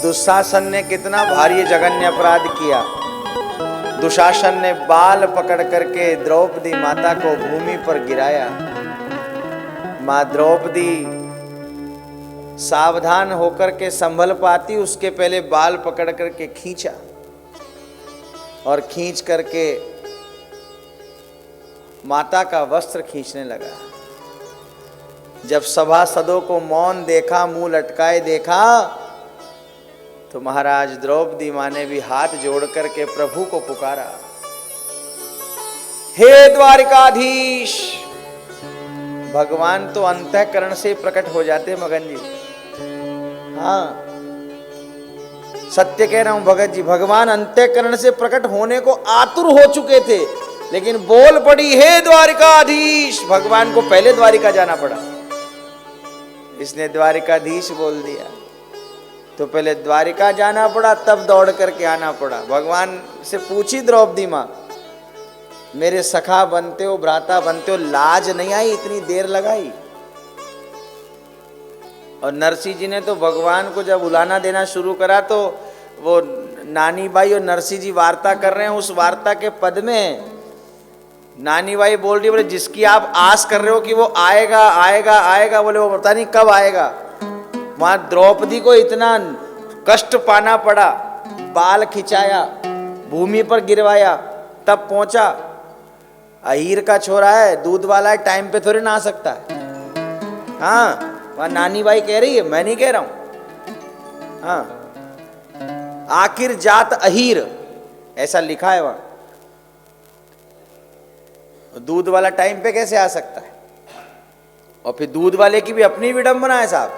दुशासन ने कितना भारी जघन्य अपराध किया। दुशासन ने बाल पकड़ करके द्रौपदी माता को भूमि पर गिराया। मां द्रौपदी सावधान होकर के संभल पाती, उसके पहले बाल पकड़ करके खींचा और खींच करके माता का वस्त्र खींचने लगा। जब सभासदों को मौन देखा, मुंह लटकाए देखा, तो महाराज द्रौपदी मां ने भी हाथ जोड़ करके प्रभु को पुकारा, हे द्वारिकाधीश। भगवान तो अंतःकरण से प्रकट हो जाते मगन जी। हाँ, सत्य कह रहा हूं भगत जी, भगवान अंतःकरण से प्रकट होने को आतुर हो चुके थे, लेकिन बोल पड़ी हे द्वारिकाधीश। भगवान को पहले द्वारिका जाना पड़ा, इसने द्वारिकाधीश बोल दिया तो पहले द्वारिका जाना पड़ा, तब दौड़ करके आना पड़ा। भगवान से पूछी द्रौपदी मां, मेरे सखा बनते हो, भ्राता बनते हो, लाज नहीं आई, इतनी देर लगाई। और नरसिंह जी ने तो भगवान को जब उलाना देना शुरू करा तो वो नानी बाई और नरसिंह जी वार्ता कर रहे हैं, उस वार्ता के पद में नानी बाई बोल रही, बोले जिसकी आप आस कर रहे हो कि वो आएगा आएगा आएगा, बोले वो पता नहीं कब आएगा। वहां द्रौपदी को इतना कष्ट पाना पड़ा, बाल खिंचाया, भूमि पर गिरवाया, तब पहुंचा। अहीर का छोरा है, दूध वाला है, टाइम पे थोड़ी ना आ सकता है। हाँ, वह नानी बाई कह रही है, मैं नहीं कह रहा हूं। हाँ, आखिर जात अहीर, ऐसा लिखा है वहां। दूध वाला टाइम पे कैसे आ सकता है? और फिर दूध वाले की भी अपनी विडंबना है साहब।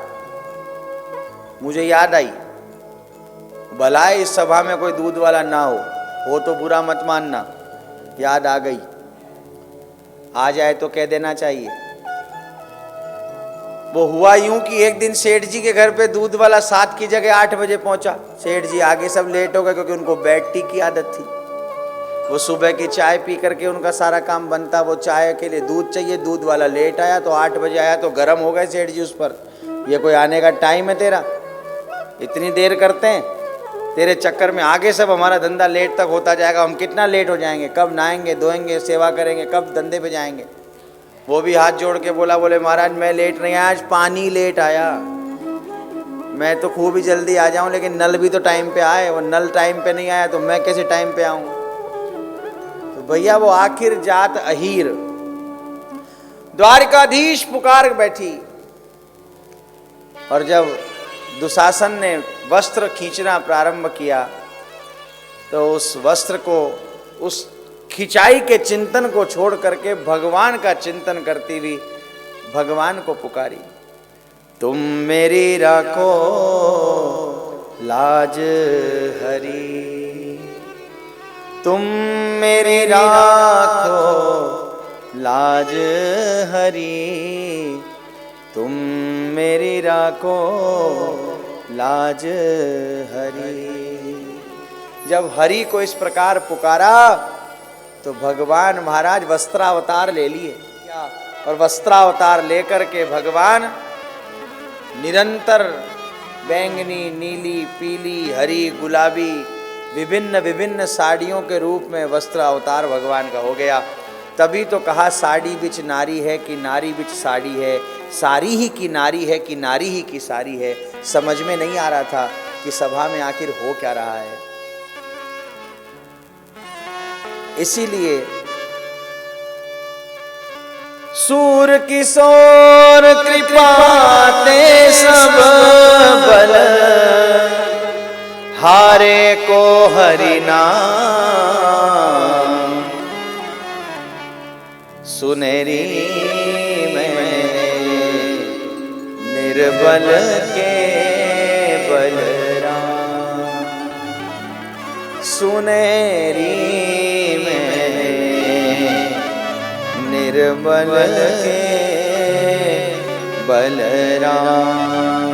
मुझे याद आई, भला है इस सभा में कोई दूध वाला ना हो तो बुरा मत मानना, याद आ गई। आ जाए तो कह देना चाहिए। वो हुआ यूं कि एक दिन सेठ जी के घर पे दूध वाला 7 की जगह 8 बजे पहुंचा। सेठ जी आगे सब लेट हो गए क्योंकि उनको बेड टी की आदत थी। वो सुबह की चाय पी करके उनका सारा काम बनता, वो चाय के लिए दूध चाहिए। दूध वाला लेट आया तो 8 बजे आया तो गर्म हो गए सेठ जी उस पर, ये कोई आने का टाइम है तेरा, इतनी देर करते हैं, तेरे चक्कर में आगे सब हमारा धंधा लेट तक होता जाएगा। हम कितना लेट हो जाएंगे, कब नहाएंगे धोएंगे, सेवा करेंगे, कब धंधे पे जाएंगे। वो भी हाथ जोड़ के बोला, बोले महाराज मैं लेट नहीं आया, आज पानी लेट आया। मैं तो खूब ही जल्दी आ जाऊं, लेकिन नल भी तो टाइम पे आए, वो नल टाइम पे नहीं आया तो मैं कैसे टाइम पे आऊं। तो भैया वो आखिर जात अहीर द्वारिकाधीश पुकार बैठी। और जब दुशासन ने वस्त्र खींचना प्रारंभ किया तो उस वस्त्र को, उस खिंचाई के चिंतन को छोड़ करके भगवान का चिंतन करती हुई भगवान को पुकारी, तुम मेरी रखो लाज हरी, तुम मेरी राखो लाज हरी, तुम मेरी राखो लाज हरी। जब हरि को इस प्रकार पुकारा तो भगवान महाराज वस्त्रावतार ले लिए। और वस्त्रावतार लेकर के भगवान निरंतर बैंगनी, नीली, पीली, हरी, गुलाबी विभिन्न विभिन्न साड़ियों के रूप में वस्त्र अवतार भगवान का हो गया। तभी तो कहा साड़ी बिच नारी है कि नारी बिच साड़ी है, सारी ही की नारी है कि नारी ही की सारी है। समझ में नहीं आ रहा था कि सभा में आखिर हो क्या रहा है। इसीलिए सूर किशोर कृपा ते सब बल, हारे को हरि नाम, सुनेरी में निर्बल के बलराम, सुनेरी निर्बल के बलराम।